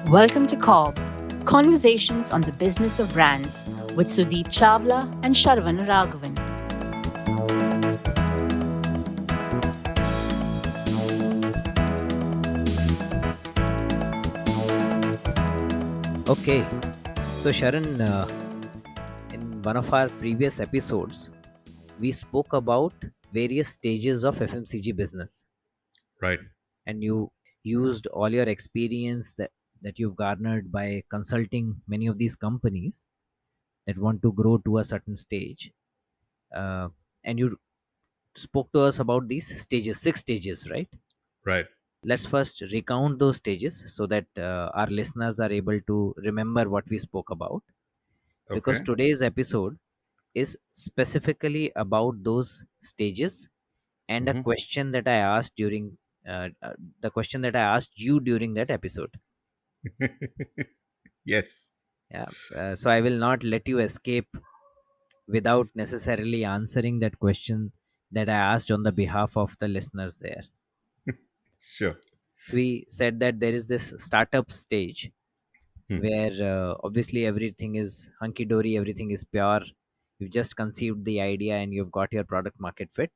Welcome to CoB, Conversations on the Business of Brands with Sudeep Chawla and Sharvana Raghavan. Okay, so Sharon, in one of our previous episodes, we spoke about various stages of FMCG business, Right. and you used all your experience that you've garnered by consulting many of these companies that want to grow to a certain stage, uh, and you spoke to us about these stages, 6 stages, right? Right. Let's first recount those stages so that our listeners are able to remember what we spoke about, because Okay. today's episode is specifically about those stages and a Hmm. question that I asked during the question that I asked you during that episode. Yes. Yeah, so I will not let you escape without necessarily answering that question that I asked on the behalf of the listeners there. Sure. So we said that there is this startup stage Hmm. where obviously everything is hunky dory, everything is pure. You've just conceived the idea and you've got your product market fit.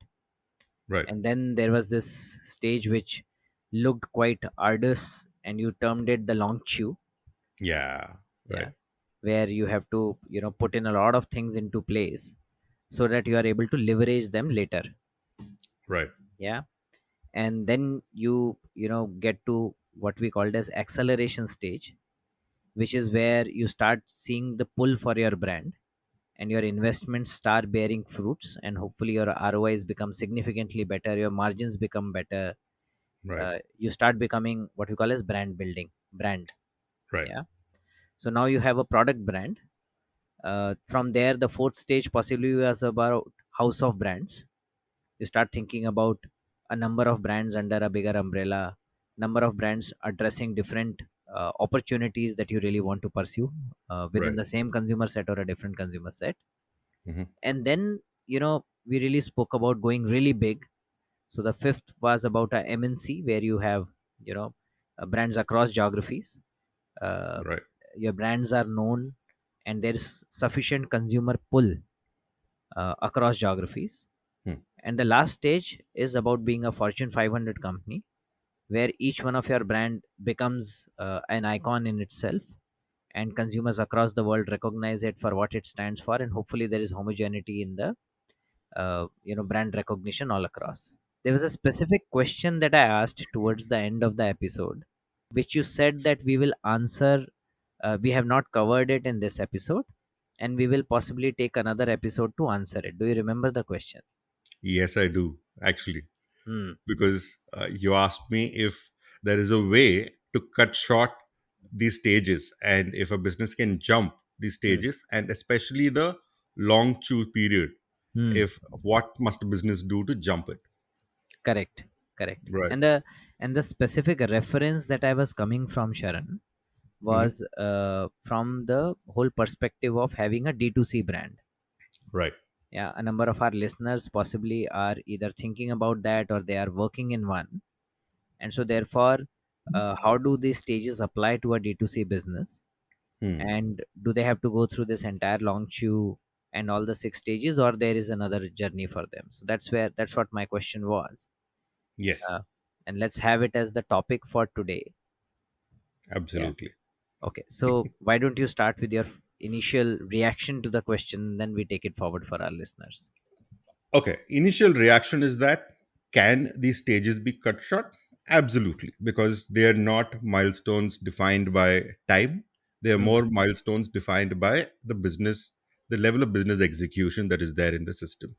Right. And then there was this stage which looked quite arduous, and you termed it the long chew. Yeah. Yeah, Right. where you have to put in a lot of things into place so that you are able to leverage them later. Right. Yeah, and then you get to what we called as acceleration stage, which is where you start seeing the pull for your brand, and your investments start bearing fruits, and hopefully your ROIs become significantly better, your margins become better. Right. You start becoming what we call as brand. Right. Yeah, so now you have a product brand. From there, the fourth stage possibly was about house of brands. You start thinking about a number of brands under a bigger umbrella, number of brands addressing different opportunities that you really want to pursue within Right. the same consumer set or a different consumer set. Hmm. And then we really spoke about going really big. So the fifth was about a MNC, where you have you know brands across geographies. uh, Right. your brands are known, and there is sufficient consumer pull across geographies. Hmm. And the last stage is about being a Fortune 500 company, where each one of your brand becomes an icon in itself, and consumers across the world recognize it for what it stands for, and hopefully there is homogeneity in the brand recognition all across. There was a specific question that I asked towards the end of the episode, which you said that we will answer. We have not covered it in this episode, and we will possibly take another episode to answer it. Do you remember the question? Yes, I do actually, Hmm. because you asked me if there is a way to cut short these stages, and if a business can jump these Hmm. stages, and especially the long chew period. Hmm. If what must a business do to jump it? Correct. Correct. Right. And the specific reference that I was coming from, Sharon, Hmm. was from the whole perspective of having a D2C brand. Right. Yeah, a number of our listeners possibly are either thinking about that or they are working in one. And so therefore, how do these stages apply to a D2C business, Hmm. and do they have to go through this entire long chew and all the 6 stages, or there is another journey for them? So that's what my question was. Yes. uh, and let's have it as the topic for today. Yeah, Absolutely. okay, so why don't you start with your initial reaction to the question, and then we take it forward for our listeners. Okay, initial reaction is that can these stages be cut short? Absolutely, because they are not milestones defined by time. They are Hmm. more milestones defined by the business, the level of business execution that is there in the system.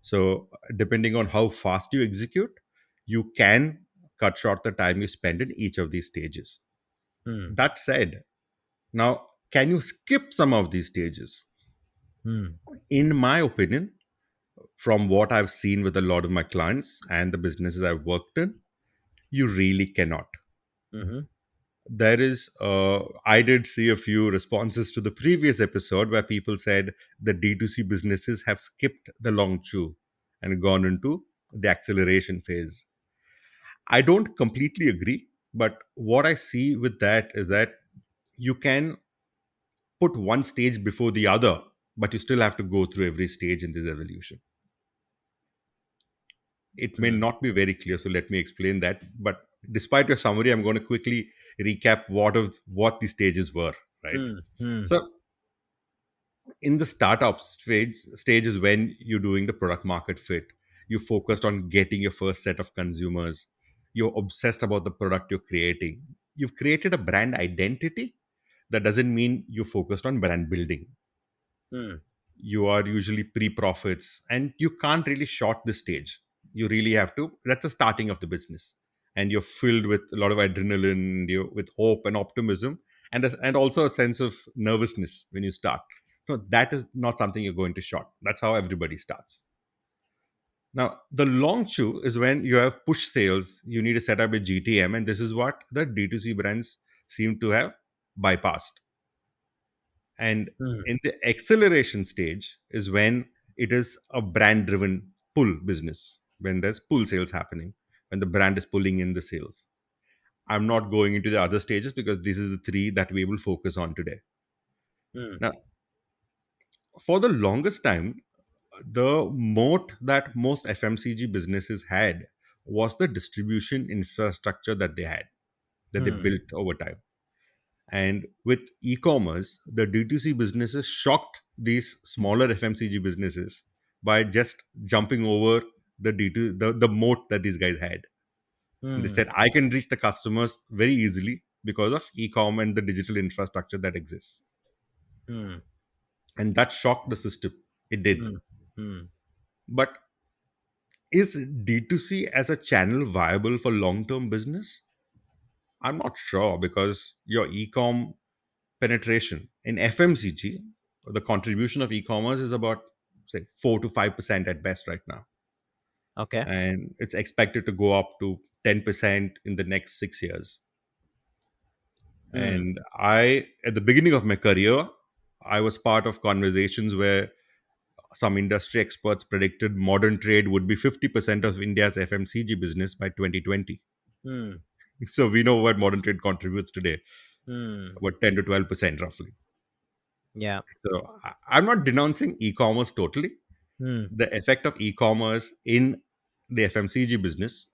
So, depending on how fast you execute, you can cut short the time you spend in each of these stages. Hmm. That said, now can you skip some of these stages? Hmm. In my opinion, from what I've seen with a lot of my clients and the businesses I've worked in, you really cannot. Mm-hmm. I did see a few responses to the previous episode where people said the D2C businesses have skipped the long chew and gone into the acceleration phase. I don't completely agree, but what I see with that is that you can put one stage before the other, but you still have to go through every stage in this evolution. It may Hmm. not be very clear, so let me explain that. But despite your summary, I'm going to quickly recap what the stages were, right? Hmm. Hmm. So in the startup stage is when you're doing the product market fit. You focused on getting your first set of consumers. You're obsessed about the product you're creating. You've created a brand identity. That doesn't mean you focused on brand building. Hmm. You are usually pre-profits, and you can't really short this stage. You really have to. That's the starting of the business, and you're filled with a lot of adrenaline, you with hope and optimism, and also a sense of nervousness when you start. So that is not something you're going to short. That's how everybody starts. Now the long chew is when you have push sales. You need to set up a GTM, and this is what the D2C brands seem to have bypassed. And Hmm. in the acceleration stage is when it is a brand driven pull business, when there's pull sales happening, when the brand is pulling in the sales. I'm not going into the other stages because these are the three that we will focus on today. Hmm. Now, for the longest time, the moat that most FMCG businesses had was the distribution infrastructure that they Hmm. built over time. And with e-commerce, the D2C businesses shocked these smaller FMCG businesses by just jumping over the D2 the moat that these guys had. And they Hmm. said, I can reach the customers very easily because of e-com and the digital infrastructure that exists. Hmm. And that shocked the system. It did. Hmm. Hmm. But is D2C as a channel viable for long-term business? I'm not sure because your e-com penetration in FMCG, the contribution of e-commerce is about say 4 to 5% at best right now, Okay. and it's expected to go up to 10% in the next 6 years. Hmm. And I, at the beginning of my career, I was part of conversations where some industry experts predicted modern trade would be 50% of India's FMCG business by 2020. Hmm. So we know what modern trade contributes today, Hmm. about 10 to 12% roughly. Yeah. So I'm not denouncing e-commerce totally. Hmm. The effect of e-commerce in the FMCG business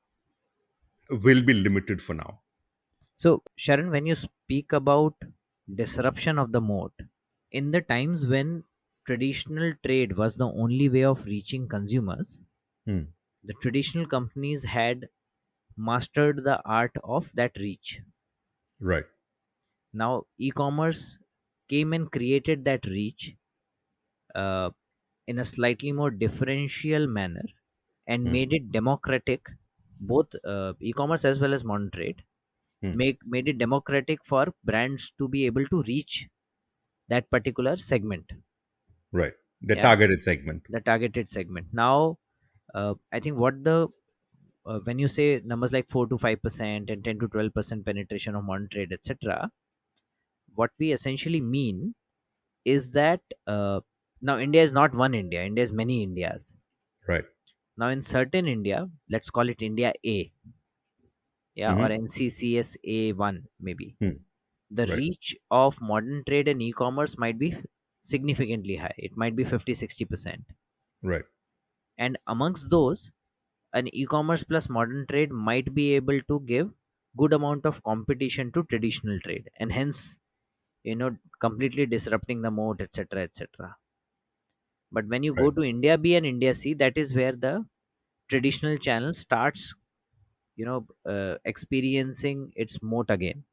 will be limited for now. So, Sharon, when you speak about disruption of the moat, in the times when traditional trade was the only way of reaching consumers, Hmm. the traditional companies had mastered the art of that reach. Right. Now, e commerce came and created that reach uh, in a slightly more differential manner and Hmm. made it democratic, both e commerce as well as modern trade. Hmm. Made it democratic for brands to be able to reach that particular segment. Right. The Yeah, targeted segment. the targeted segment. Now, I think what the when you say numbers like 4 to 5% and 10 to 12% penetration of modern trade, etc., what we essentially mean is that now India is not one India. India is many Indias. Right. Now, in certain India, let's call it India A, yeah, or Hmm. NCCS A1 maybe. Hmm. The Right. reach of modern trade and e-commerce might be significantly high. It might be 50 60%. Right. And amongst those, an e-commerce plus modern trade might be able to give good amount of competition to traditional trade, and hence, completely disrupting the moat, etc., etc. But when you go Right. to India B and India C, that is where the traditional channel starts, experiencing its moat again.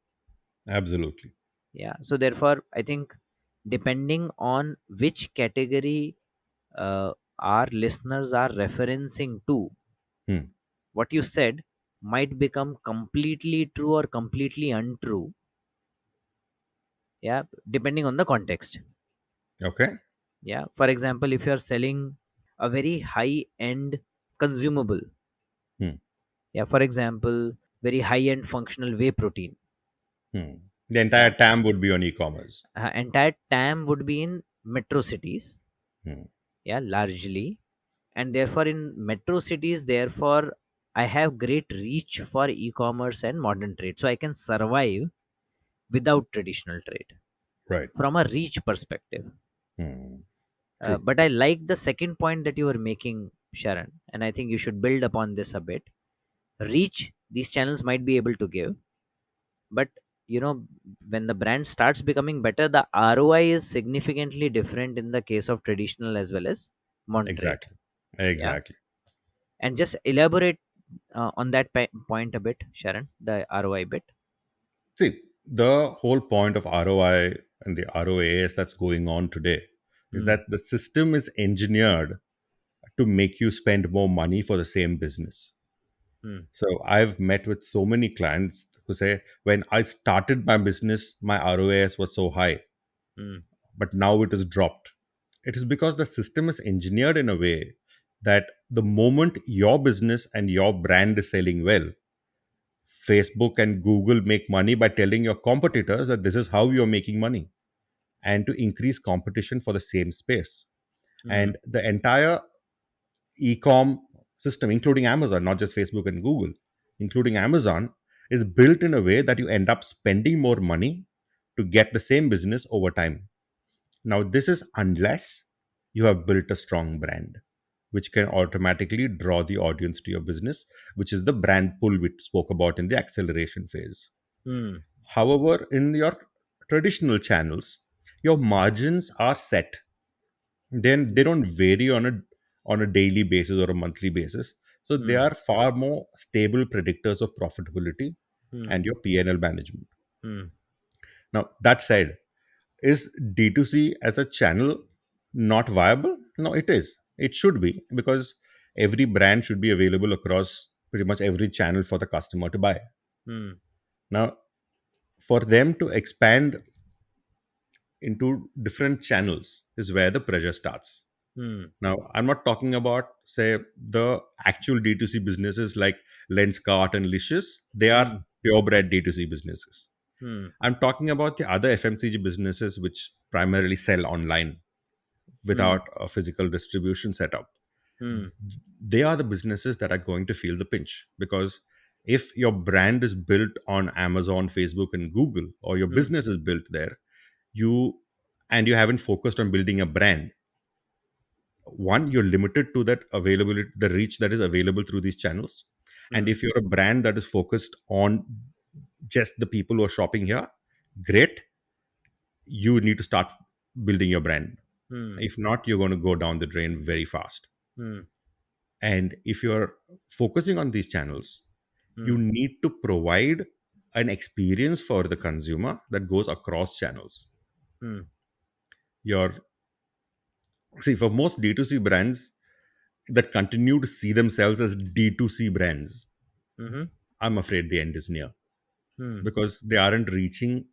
Absolutely. Yeah. So therefore, I think depending on which category our listeners are referencing to, Hmm. what you said might become completely true or completely untrue. Yeah, depending on the context. Okay. Yeah, for example, if you are selling a very high end consumable, Hmm. yeah, for example, very high end functional whey protein, Hmm. The yeah, entire TAM would be on e-commerce. entire TAM would be in metro cities, Hmm. yeah, largely. And therefore in metro cities, therefore I have great reach for e-commerce and modern trade, so I can survive without traditional trade Right. from a reach perspective. Hmm. True. But I like the second point that you were making, Sharon, and I think you should build upon this a bit. Reach these channels might be able to give, but when the brand starts becoming better, the ROI is significantly different in the case of traditional as well as modern trade. Exactly. Yeah, Exactly. and just elaborate on that point a bit, Sharon, the ROI bit. See, the whole point of ROI and the ROAS that's going on today is Hmm. that the system is engineered to make you spend more money for the same business. Hmm. So I've met with so many clients who say, when I started my business, my ROAS was so high, Hmm. but now it is dropped. It is because the system is engineered in a way that the moment your business and your brand is selling well, Facebook and Google make money by telling your competitors that this is how you're making money, and to increase competition for the same space. Hmm. And the entire eCom system, including Amazon, not just Facebook and Google, including Amazon, is built in a way that you end up spending more money to get the same business over time. Now, this is unless you have built a strong brand, which can automatically draw the audience to your business, which is the brand pull we spoke about in the acceleration phase. Hmm. However, in your traditional channels, your margins are set. Then they don't vary on a daily basis or a monthly basis. So they Hmm. are far more stable predictors of profitability Hmm. and your P&L management. Hmm. Now, that said, is D2C as a channel not viable? No, it is. It should be, because every brand should be available across pretty much every channel for the customer to buy. Hmm. Now, for them to expand into different channels is where the pressure starts. Hmm. Now, I'm not talking about, say, the actual D2C businesses like Lenskart and Licious. They are Hmm. purebred D2C businesses. Hmm. I'm talking about the other FMCG businesses which primarily sell online Hmm. without a physical distribution setup. Hmm. They are the businesses that are going to feel the pinch, because if your brand is built on Amazon, Facebook, and Google, or your Hmm. business is built there, you and you haven't focused on building a brand, one, you're limited to that availability, the reach that is available through these channels. And Hmm. if you're a brand that is focused on just the people who are shopping here, great, you need to start building your brand. Hmm. If not, you're going to go down the drain very fast. Hmm. And if you're focusing on these channels, you Hmm. need to provide an experience for the consumer that goes across channels. Hmm. Your See, for most D2C brands that continue to see themselves as D2C brands, Hmm. I'm afraid the end is near, Hmm. because they aren't reaching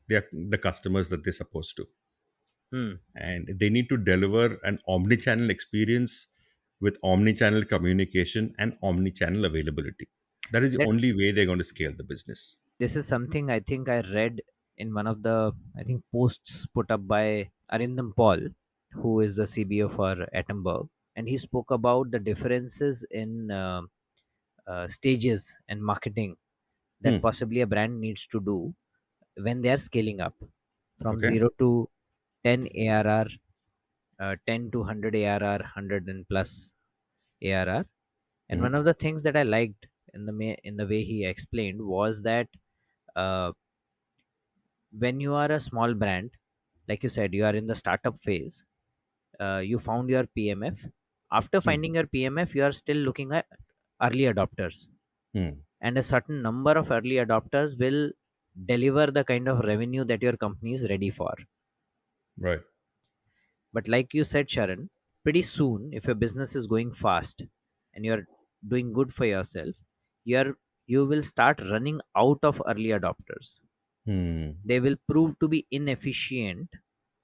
the customers that they're supposed to. Hmm. And they need to deliver an omni-channel experience with omni-channel communication and omni-channel availability. That is the Let only way they're going to scale the business. This is something I think I read in one of the, I think, posts put up by Arindam Paul, who is the CBO for Attenborough, and he spoke about the differences in stages and marketing that Hmm. possibly a brand needs to do when they are scaling up from Okay. 0 to 10 ARR, 10 to 100 ARR, 100 and plus ARR. And Hmm. one of the things that I liked in in the way he explained was that uh, when you are a small brand, like you said, you are in the startup phase, you found your PMF. After Hmm. finding your PMF, you are still looking at early adopters, Hmm. and a certain number of early adopters will deliver the kind of revenue that your company is ready for. Right. But like you said, Sharon, pretty soon, if your business is going fast and you're doing good for yourself, you're you will start running out of early adopters. Hmm. They will prove to be inefficient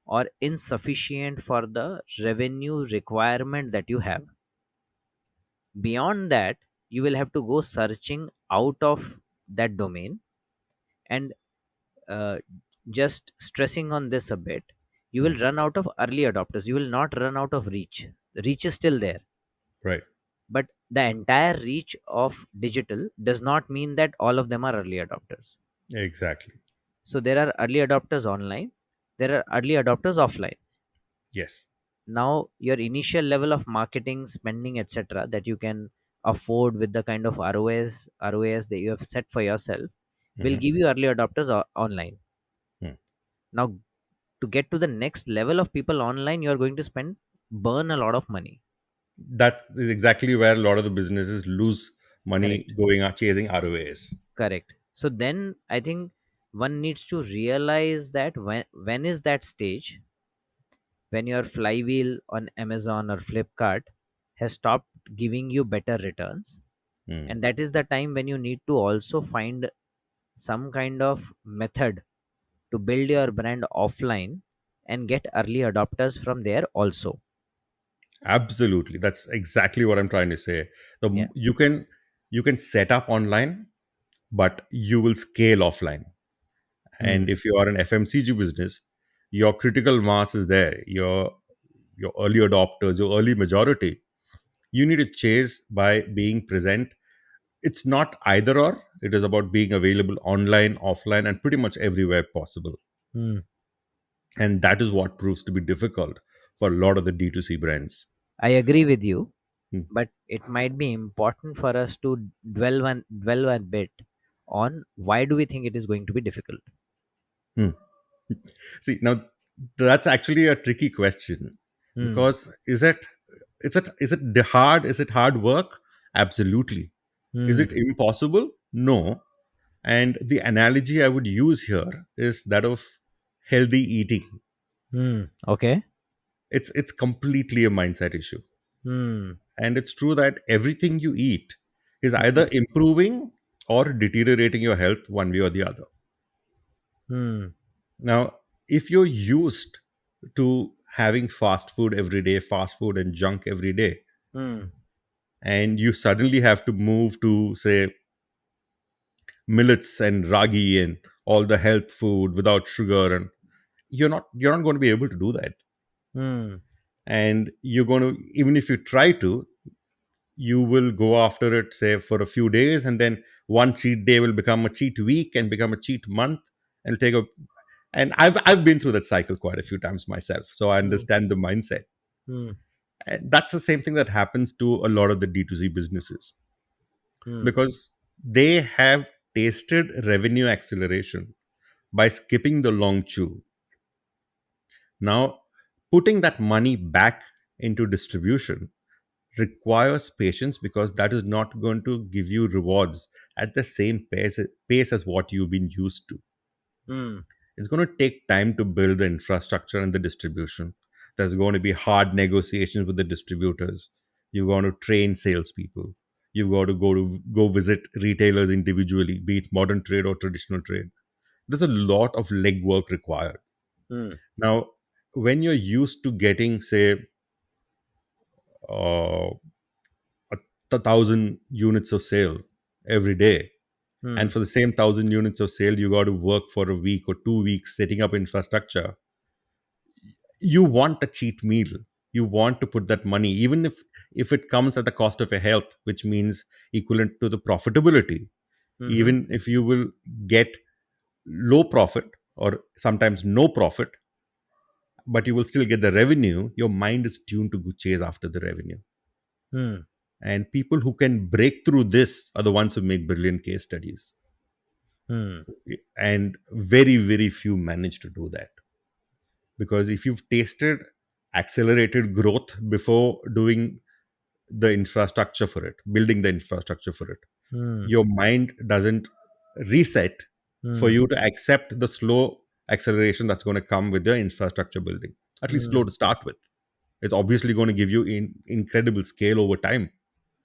or insufficient for the revenue requirement that you have. Beyond that, you will have to go searching out of that domain, and uh, just stressing on this a bit, you will Hmm. run out of early adopters. You will not run out of reach. The reach is still there, Right. but the entire reach of digital does not mean that all of them are early adopters. Exactly. So there are early adopters online, there are early adopters offline. Yes. Now your initial level of marketing spending etc that you can afford with the kind of ROAS that you have set for yourself will Mhm. give you early adopters online. Hmm. Now to get to the next level of people online, you are going to burn a lot of money. That is exactly where a lot of the businesses lose money Correct. going out chasing ROAs. Correct. So then I think one needs to realize that when is that stage when your flywheel on Amazon or Flipkart has stopped giving you better returns, Hmm. and that is the time when you need to also find some kind of method to build your brand offline and get early adopters from there also. Absolutely, that's exactly what I'm trying to say. Yeah. You can set up online, but you will scale offline. Hmm. And if you are an FMCG business, your critical mass is there. Your early adopters, your early majority, you need to chase by being present. It's not either or. It is about being available online, offline, and pretty much everywhere possible. Hmm. And that is what proves to be difficult for a lot of the D2C brands. I agree with you, Hmm. but it might be important for us to dwell a bit on why do we think it is going to be difficult. Hmm. See, now that's actually a tricky question, Hmm. because is it hard work? Absolutely. Is Hmm. it impossible? No. And the analogy I would use here is that of healthy eating. Hmm. Okay. It's completely a mindset issue. Hmm. And it's true that everything you eat is either improving or deteriorating your health one way or the other. Hmm. Now, if you're used to having fast food every day, fast food and junk every day, Hmm. and you suddenly have to move to, say, millets and ragi and all the health food without sugar, and you're not going to be able to do that. Hmm. And you're going to, even if you try to, you will go after it, say, for a few days, and then one cheat day will become a cheat week and become a cheat month, and take a and I've been through that cycle quite a few times myself, so I Hmm. understand the mindset. Hmm. And that's the same thing that happens to a lot of the D2C businesses, Hmm. because they have tasted revenue acceleration by skipping the long chew. Now, putting that money back into distribution requires patience, because that is not going to give you rewards at the same pace as what you've been used to. Hmm. It's going to take time to build the infrastructure and the distribution. There's going to be hard negotiations with the distributors. You're going to train salespeople. You've got to go visit retailers individually, be it modern trade or traditional trade. There's a lot of legwork required. Hmm. Now, when you're used to getting, say, uh, thousand units of sale every day, Hmm. and for the same thousand units of sale, you got to work for a week or 2 weeks setting up infrastructure. You want a cheat meal. You want to put that money, even if it comes at the cost of your health, which means equivalent to the profitability. Hmm. Even if you will get low profit or sometimes no profit, but you will still get the revenue, your mind is tuned to go chase after the revenue. Hmm. And people who can break through this are the ones who make brilliant case studies. Hmm. And very, very few manage to do that. Because if you've tasted accelerated growth before doing the infrastructure for it, building the infrastructure for it, Hmm. your mind doesn't reset for Hmm. you to accept the slow acceleration that's going to come with the infrastructure building, at least slow Hmm. to start with. It's obviously going to give you incredible scale over time.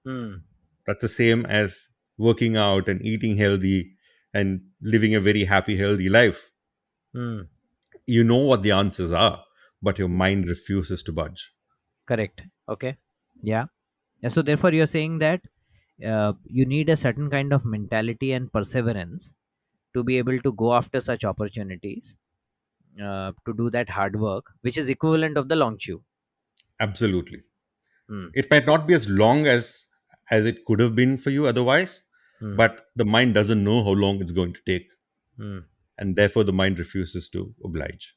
Hmm. That's the same as working out and eating healthy and living a very happy, healthy life. Hmm. You know what the answers are, but your mind refuses to budge. Correct. Okay. Yeah. Yeah. So therefore, you're saying that you need a certain kind of mentality and perseverance to be able to go after such opportunities, to do that hard work, which is equivalent of the long chew. Absolutely. Hmm. It might not be as long as it could have been for you otherwise, Hmm. but the mind doesn't know how long it's going to take. Hmm. and therefore the mind refuses to oblige.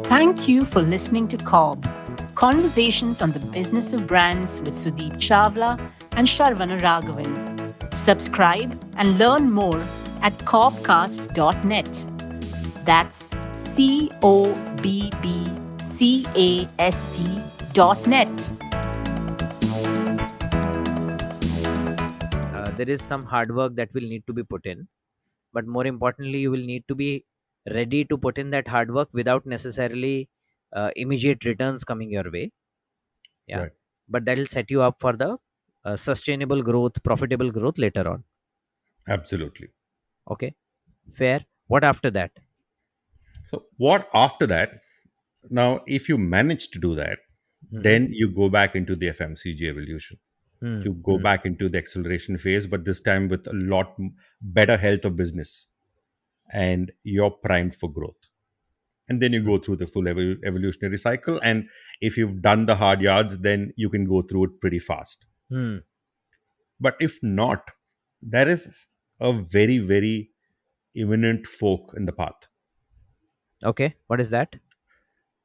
Thank you for listening to CoB, Conversations on the Business of Brands with Sudeep Chawla and Sharvana Raghavan. Subscribe and learn more at cobcast.net. That's CoBBCAST.net. There is some hard work that will need to be put in, but more importantly you will need to be ready to put in that hard work without necessarily immediate returns coming your way. Yeah, Right. but that will set you up for the sustainable growth, profitable growth later on. Absolutely. Okay, fair. What after that? So, what after that? Now, if you manage to do that, Hmm. then you go back into the FMCG evolution. Hmm. You go Hmm. back into the acceleration phase, but this time with a lot better health of business, and you're primed for growth. And then you Hmm. go through the full evolutionary cycle. And if you've done the hard yards, then you can go through it pretty fast. Hmm. But if not, there is a very, very imminent fork in the path. Okay, what is that?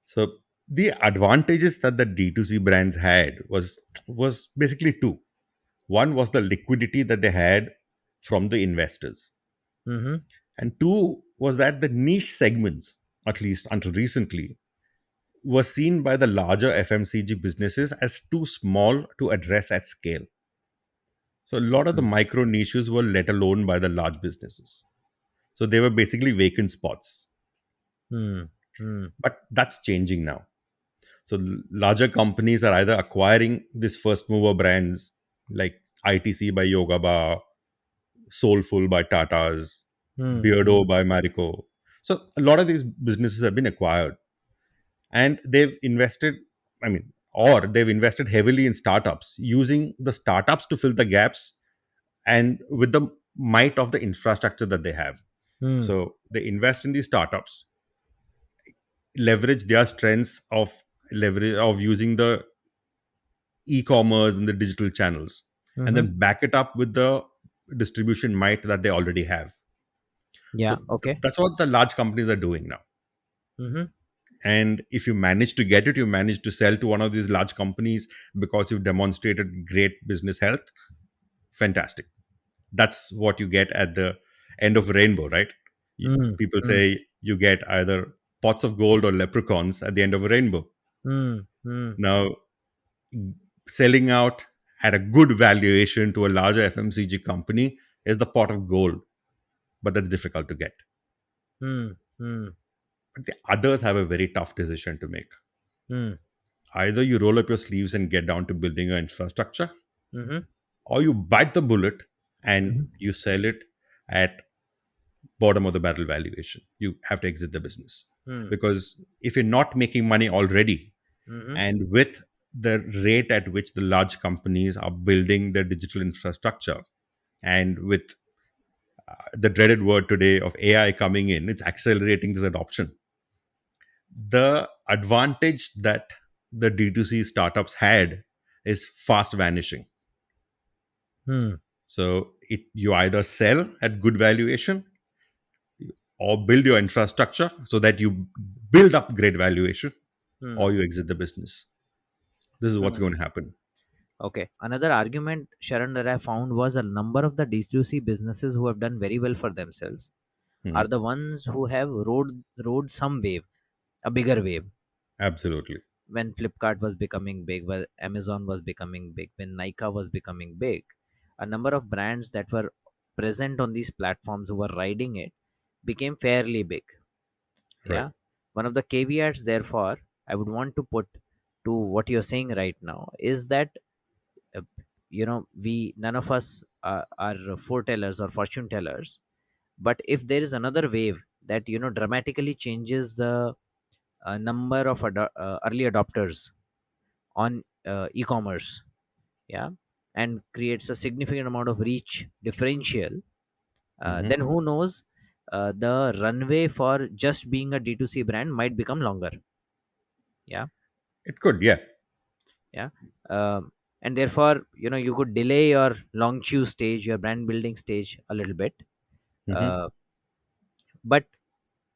So the advantages that the D2C brands had was basically two. One was the liquidity that they had from the investors. Mm-hmm. And two was that the niche segments, at least until recently, were seen by the larger FMCG businesses as too small to address at scale. So a lot of the micro niches were let alone by the large businesses. So they were basically vacant spots. Hmm. Hmm. But that's changing now. So larger companies are either acquiring these first mover brands like ITC by Yoga Bar, Soulful by Tata's, Hmm. Hmm. Beardo by Marico. So a lot of these businesses have been acquired, and they've invested, or they've invested heavily in startups, using the startups to fill the gaps and with the might of the infrastructure that they have. Hmm. So they invest in these startups, leverage their strengths of using the e-commerce and the digital channels, and Mm-hmm. then back it up with the distribution might that they already have. Yeah. So Okay. that's what the large companies are doing now. Mm-hmm. And if you manage to get it, you manage to sell to one of these large companies because you've demonstrated great business health. Fantastic. That's what you get at the end of rainbow, right? Hmm. People Hmm. say you get either pots of gold or leprechauns at the end of a rainbow. Hmm. Hmm. Now, selling out at a good valuation to a larger FMCG company is the pot of gold, but that's difficult to get. Hmm. Hmm. But the others have a very tough decision to make. Hmm. Either you roll up your sleeves and get down to building your infrastructure, Mm-hmm. or you bite the bullet and Mm-hmm. you sell it at bottom of the barrel valuation. You have to exit the business. Hmm. Because if you're not making money already, Mm-hmm. and with the rate at which the large companies are building their digital infrastructure, and with the dreaded word today of AI coming in, it's accelerating this adoption. The advantage that the D2C startups had is fast vanishing. Hmm. So you either sell at good valuation or build your infrastructure so that you build up great valuation, Hmm. or you exit the business. This is what's Hmm. going to happen. Okay. Another argument, Sharon, that I found was a number of the D2C businesses who have done very well for themselves are Mhm. the ones who have rode some wave, a bigger wave. Absolutely. When Flipkart was becoming big, when Amazon was becoming big, when Nika was becoming big, a number of brands that were present on these platforms who were riding it became fairly big. Right. Yeah. One of the caveats, therefore, I would want to put to what you're saying right now is that uh, we none of us are foretellers or fortune tellers, but if there is another wave that dramatically changes the number of early adopters on e-commerce, yeah, and creates a significant amount of reach differential, Hmm. then who knows, the runway for just being a D2C brand might become longer. Yeah. It could, yeah. Yeah. and therefore you could delay your long chew stage, your brand building stage a little bit. Mm-hmm. uh, but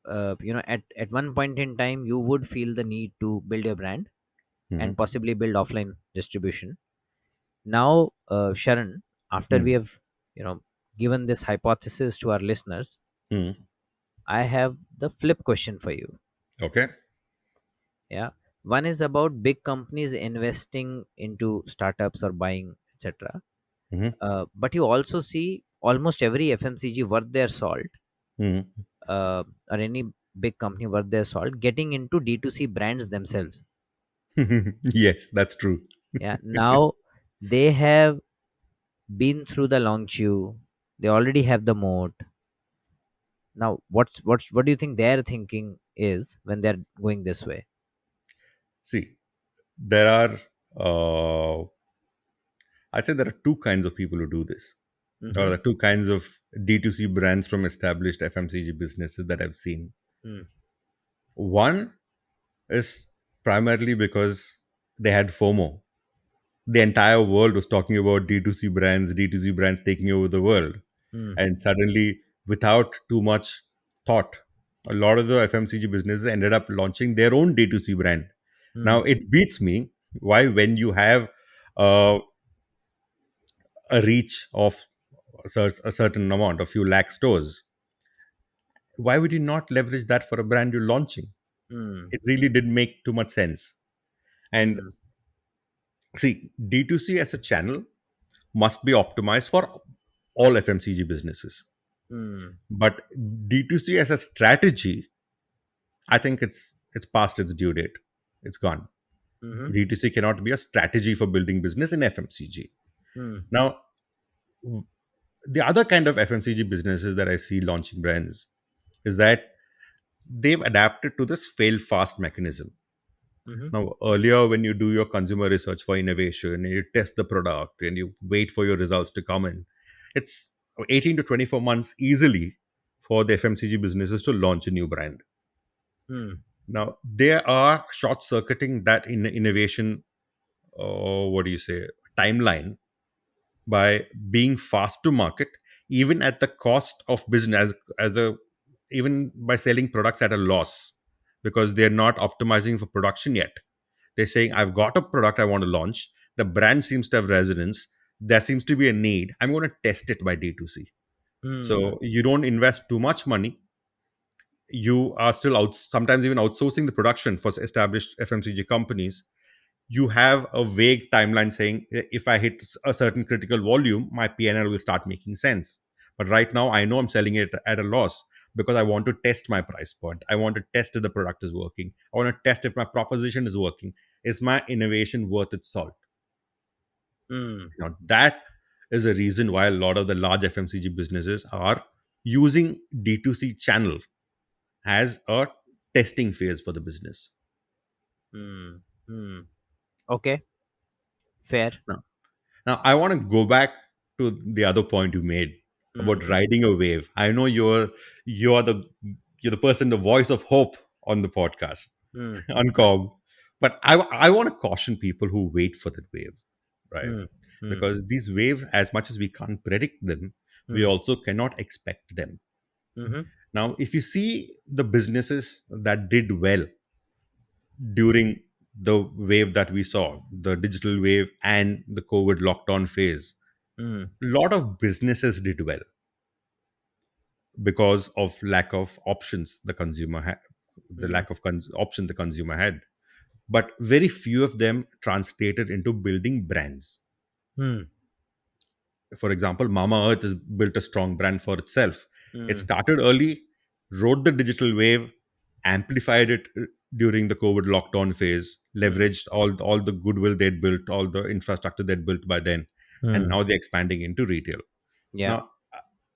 at one point in time you would feel the need to build your brand Mm-hmm. and possibly build offline distribution. Now, Sharon, after we have you know given this hypothesis to our listeners, Mm-hmm. I have the flip question for you. Okay. Yeah, one is about big companies investing into startups or buying, etc. Mm-hmm. But you also see almost every FMCG worth their salt, Mm-hmm. or any big company worth their salt, getting into D2C brands themselves. Yes, that's true. Yeah, now they have been through the long queue, they already have the moat. Now, what do you think their thinking is when they're going this way? See, there are, I'd say there are two kinds of people who do this, or Mm-hmm. the two kinds of D2C brands from established FMCG businesses that I've seen. Mm, One is primarily because they had FOMO. The entire world was talking about D2C brands taking over the world. mm, And suddenly, without too much thought, a lot of the FMCG businesses ended up launching their own D2C brand. Now, mm, it beats me why, when you have uh, a reach of a certain amount, a few lakh stores, why would you not leverage that for a brand you're launching? mm, It really did make too much sense. And mm, see, D2C as a channel must be optimized for all FMCG businesses. mm, But D2C as a strategy, I think it's past its due date. It's gone. mhm, D2C cannot be a strategy for building business in FMCG. mm, Now, the other kind of FMCG businesses that I see launching brands is that they've adapted to this fail fast mechanism. mhm, Now, earlier, when you do your consumer research for innovation and you test the product and you wait for your results to come in, it's 18 to 24 months easily for the FMCG businesses to launch a new brand. mm, Now, they are short circuiting that innovation, what do you say, timeline by being fast to market, even at the cost of business, as a even by selling products at a loss, because they're not optimizing for production yet. They're saying, I've got a product I want to launch. The brand seems to have resonance. There seems to be a need. I'm going to test it by D2C. mm, So you don't invest too much money. You are still out, sometimes even outsourcing the production for established FMCG companies. You have a vague timeline saying, if I hit a certain critical volume, my PNL will start making sense. But right now, I know I'm selling it at a loss because I want to test my price point. I want to test if the product is working. I want to test if my proposition is working. Is my innovation worth its salt? mm, Now, that is a reason why a lot of the large FMCG businesses are using D2C channel as a testing phase for the business. mm, mm. Okay, fair. Now, Now, I want to go back to the other point you made about Mm, riding a wave. I know you're the you're the person, the voice of hope on the podcast, mm, on CoB. But I want to caution people who wait for that wave, right? mm, mm, Because these waves, as much as we can't predict them, we mm, also cannot expect them. mhm, Now, if you see the businesses that did well during the wave that we saw, the digital wave and the COVID lockdown phase, mm, a lot of businesses did well because of lack of options the consumer had, the mm, lack of option the consumer had. But very few of them translated into building brands. mm, For example, Mama Earth has built a strong brand for itself. It mm, started early, rode the digital wave, amplified it during the COVID lockdown phase, mm, leveraged all the goodwill they'd built, all the infrastructure they'd built by then, and mm. now they're expanding into retail. Yeah. Now,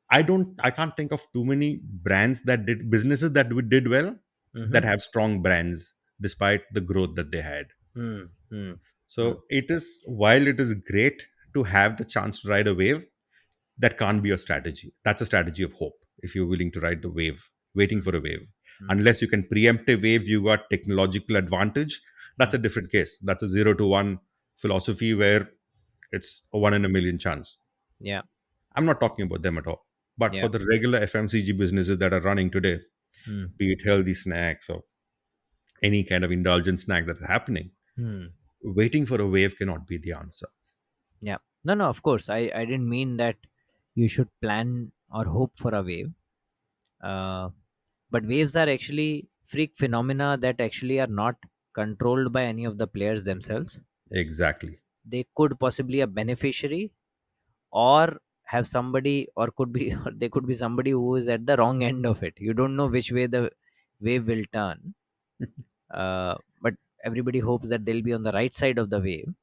I can't think of too many brands that did businesses that did well, that Mhm, have strong brands despite the growth that they had. mm, mm, mm, So it is, while it is great to have the chance to ride a wave, that can't be a strategy. That's a strategy of hope. If you're willing to ride the wave, waiting mm, for a wave, mm, unless you can preempt a wave, you got technological advantage. That's mm, a different case. That's a 0 to 1 philosophy where It's a one in a million chance. Yeah. I'm not talking about them at all. But Yeah. for the regular FMCG businesses that are running today, Hmm. be it healthy snacks or any kind of indulgent snack that's happening, Hmm. waiting for a wave cannot be the answer. Yeah. No, no, of course. I didn't mean that you should plan or hope for a wave. Uh, but waves are actually freak phenomena that actually are not controlled by any of the players themselves. Exactly. They could possibly a beneficiary, or have somebody, or could be or they could be somebody who is at the wrong end of it. You don't know which way the wave will turn, but everybody hopes that they'll be on the right side of the wave.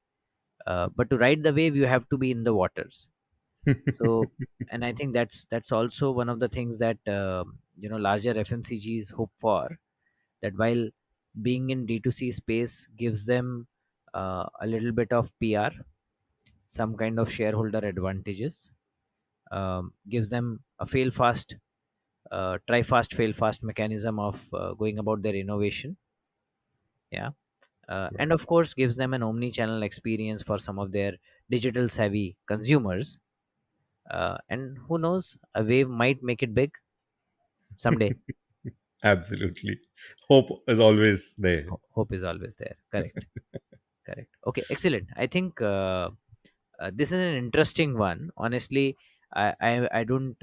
But to ride the wave, you have to be in the waters. So, and I think that's also one of the things that larger FMCGs hope for, that while being in D2C space gives them a little bit of PR, some kind of shareholder advantages, gives them a fail fast, try fast, fail fast mechanism of going about their innovation. Yeah. And Right. of course, gives them an omni channel experience for some of their digital savvy consumers. And who knows, a wave might make it big someday. Absolutely. Hope is always there. Hope is always there. Correct. Correct. Okay, excellent. I think this is an interesting one. Honestly, I don't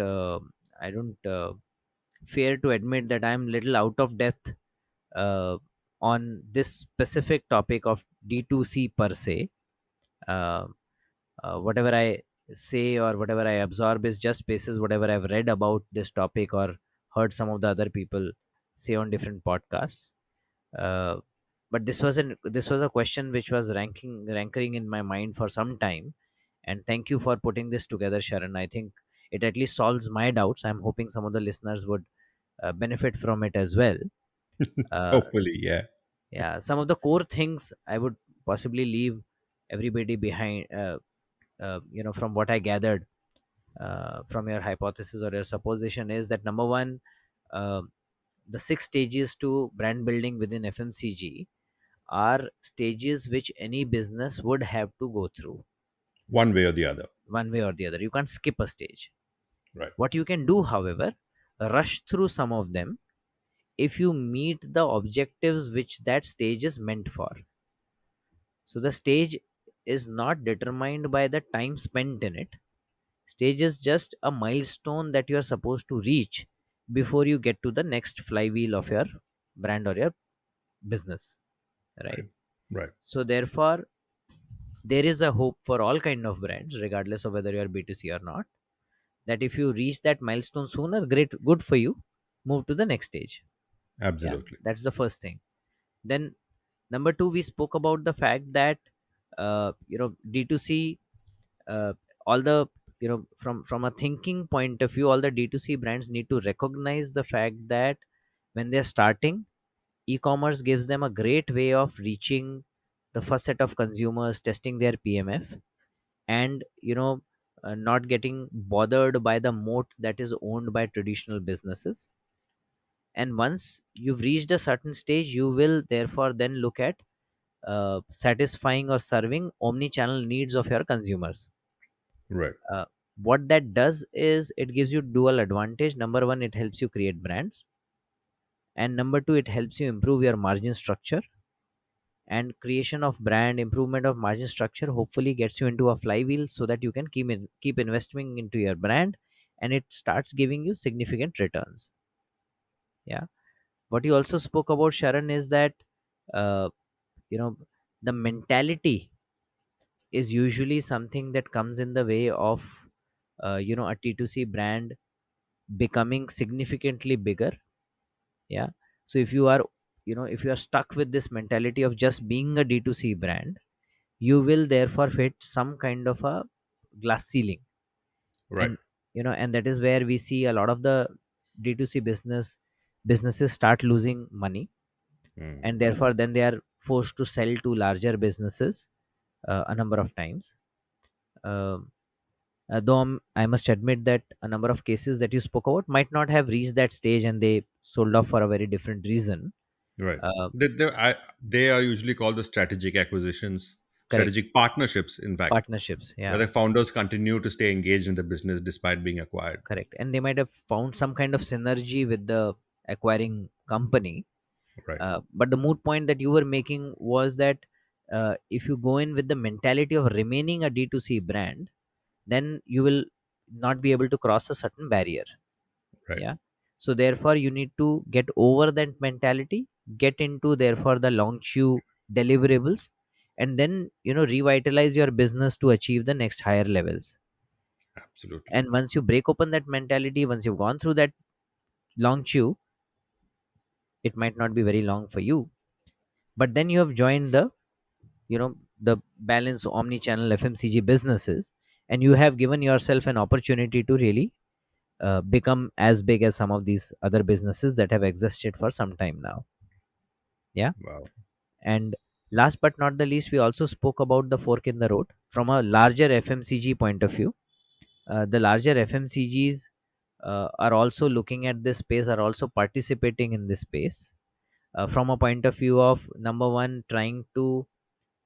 fear to admit that I'm little out of depth uh, on this specific topic of D2C per se. Uh, whatever I say or whatever I absorb is just basis whatever I've read about this topic or heard some of the other people say on different podcasts. Uh, but this was a question which was rankering in my mind for some time, and thank you for putting this together, Sharon. I think it at least solves my doubts. I'm hoping some of the listeners would benefit from it as well. uh, Hopefully, yeah. yeah, some of the core things I would possibly leave everybody behind, from what I gathered from your hypothesis or your supposition, is that number one, uh, the six stages to brand building within FMCG are stages which any business would have to go through One way or the other. one way or the other. You can't skip a stage. Right. What you can do, however, rush through some of them if you meet the objectives which that stage is meant for. So the stage is not determined by the time spent in it. Stage is just a milestone that you are supposed to reach before you get to the next flywheel of your brand or your business, right? Right. Right. So therefore, there is a hope for all kind of brands, regardless of whether you are B2C or not, that if you reach that milestone sooner, great, good for you, move to the next stage. Yeah, Absolutely. that's the first thing. Then number two, we spoke about the fact that D2C, uh, all the, from a thinking point of view, all the D2C brands need to recognize the fact that when they're starting, e-commerce gives them a great way of reaching the first set of consumers, testing their PMF, and not getting bothered by the moat that is owned by traditional businesses. And once you've reached a certain stage, you will therefore then look at satisfying or serving omni-channel needs of your consumers. Right. uh, what that does is it gives you dual advantage. Number one, it helps you create brands, and number two, it helps you improve your margin structure. And creation of brand, improvement of margin structure, hopefully gets you into a flywheel so that you can keep investing into your brand, and it starts giving you significant returns. Yeah. What you also spoke about, Sharon, is that uh, you know the mentality is usually something that comes in the way of a T2C brand becoming significantly bigger. Yeah. So if you are stuck with this mentality of just being a D2C brand, you will therefore hit some kind of a glass ceiling. Right. And that is where we see a lot of the D2C businesses start losing money, and Mhm. therefore then they are forced to sell to larger businesses a number of times. Um though I must admit that a number of cases that you spoke about might not have reached that stage, and they sold off for a very different reason. Right. uh, They are usually called the strategic acquisitions, Correct. strategic partnerships, in fact, Partnerships. where Yeah. the founders continue to stay engaged in the business despite being acquired. Correct. And they might have found some kind of synergy with the acquiring company. Right. But the moot point that you were making was that if you go in with the mentality of remaining a D2C brand, then you will not be able to cross a certain barrier. Right. Yeah. So therefore, you need to get over that mentality, get into therefore the long chew deliverables, and then revitalize your business to achieve the next higher levels. Absolutely. And once you break open that mentality, once you've gone through that long chew, it might not be very long for you, but then you have joined the balance omni-channel FMCG businesses, and you have given yourself an opportunity to really become as big as some of these other businesses that have existed for some time now. Yeah. Wow. And last but not the least, we also spoke about the fork in the road from a larger FMCG point of view. The larger FMCGs are also looking at this space, are also participating in this space from a point of view of number one, trying to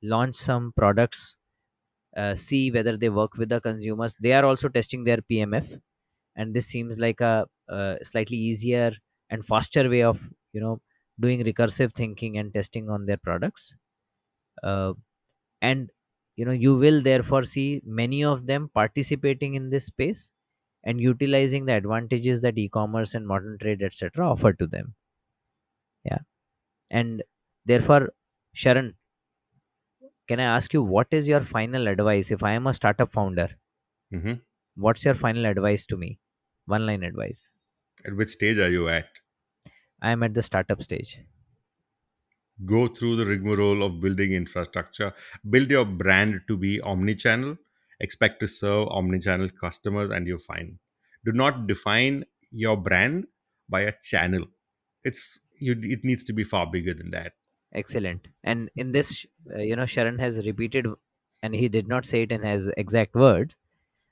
launch some products, see whether they work with the consumers. They are also testing their PMF, and this seems like a slightly easier and faster way of doing recursive thinking and testing on their products. Uh, and you will therefore see many of them participating in this space and utilizing the advantages that e-commerce and modern trade etc offer to them. Yeah. And therefore, Sharon, can I ask you, what is your final advice if I am a startup founder? Hmm. What's your final advice to me? One line advice. At which stage are you at? I am at the startup stage. Go through the rigmarole of building infrastructure, build your brand to be omni-channel, expect to serve omni-channel customers, and you're fine. Do not define your brand by a channel. It needs to be far bigger than that. Excellent. And in this, Sharon has repeated, and he did not say it in his exact words,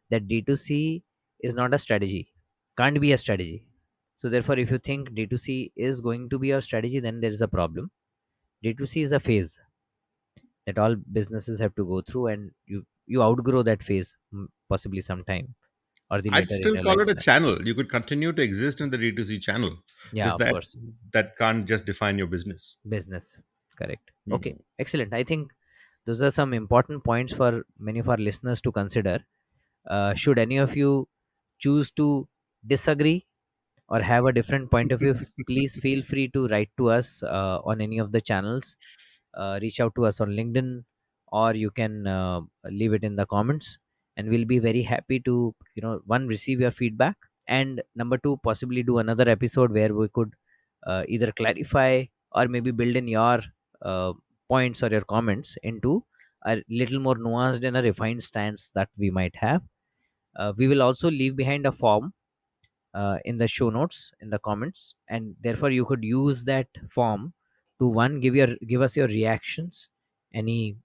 that D2C is not a strategy, can't be a strategy. So, therefore, if you think D2C is going to be your strategy, then there is a problem. D2C is a phase that all businesses have to go through, and you outgrow that phase possibly sometime or the I'd later in still your call it a lifespan. channel. You could continue to exist in the D2C channel, Yeah, just of that course. that can't just define your business. Business. Correct. Okay. Mhm. Excellent. I think those are some important points for many of our listeners to consider. Should any of you choose to disagree or have a different point of view, please feel free to write to us on any of the channels. Reach out to us on LinkedIn, or you can leave it in the comments, and we'll be very happy to one, receive your feedback, and number two, possibly do another episode where we could either clarify or maybe build in your uh, points or your comments into a little more nuanced and a refined stance that we might have. We will also leave behind a form in the show notes in the comments, and therefore you could use that form to one, give us your reactions, any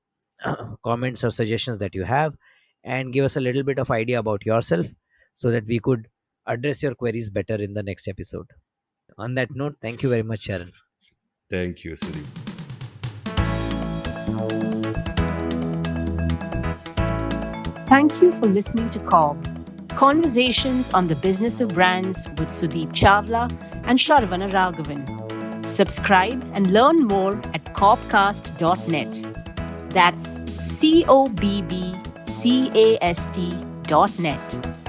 comments or suggestions that you have, and give us a little bit of idea about yourself so that we could address your queries better in the next episode. On that note, thank you very much, Sharon. Thank you, Sudeep. Thank you for listening to CoB, Conversations on the Business of Brands with Sudeep Chawla and Sharvana Raghavan. Subscribe and learn more at cobcast.net. That's CoBBCAST.net.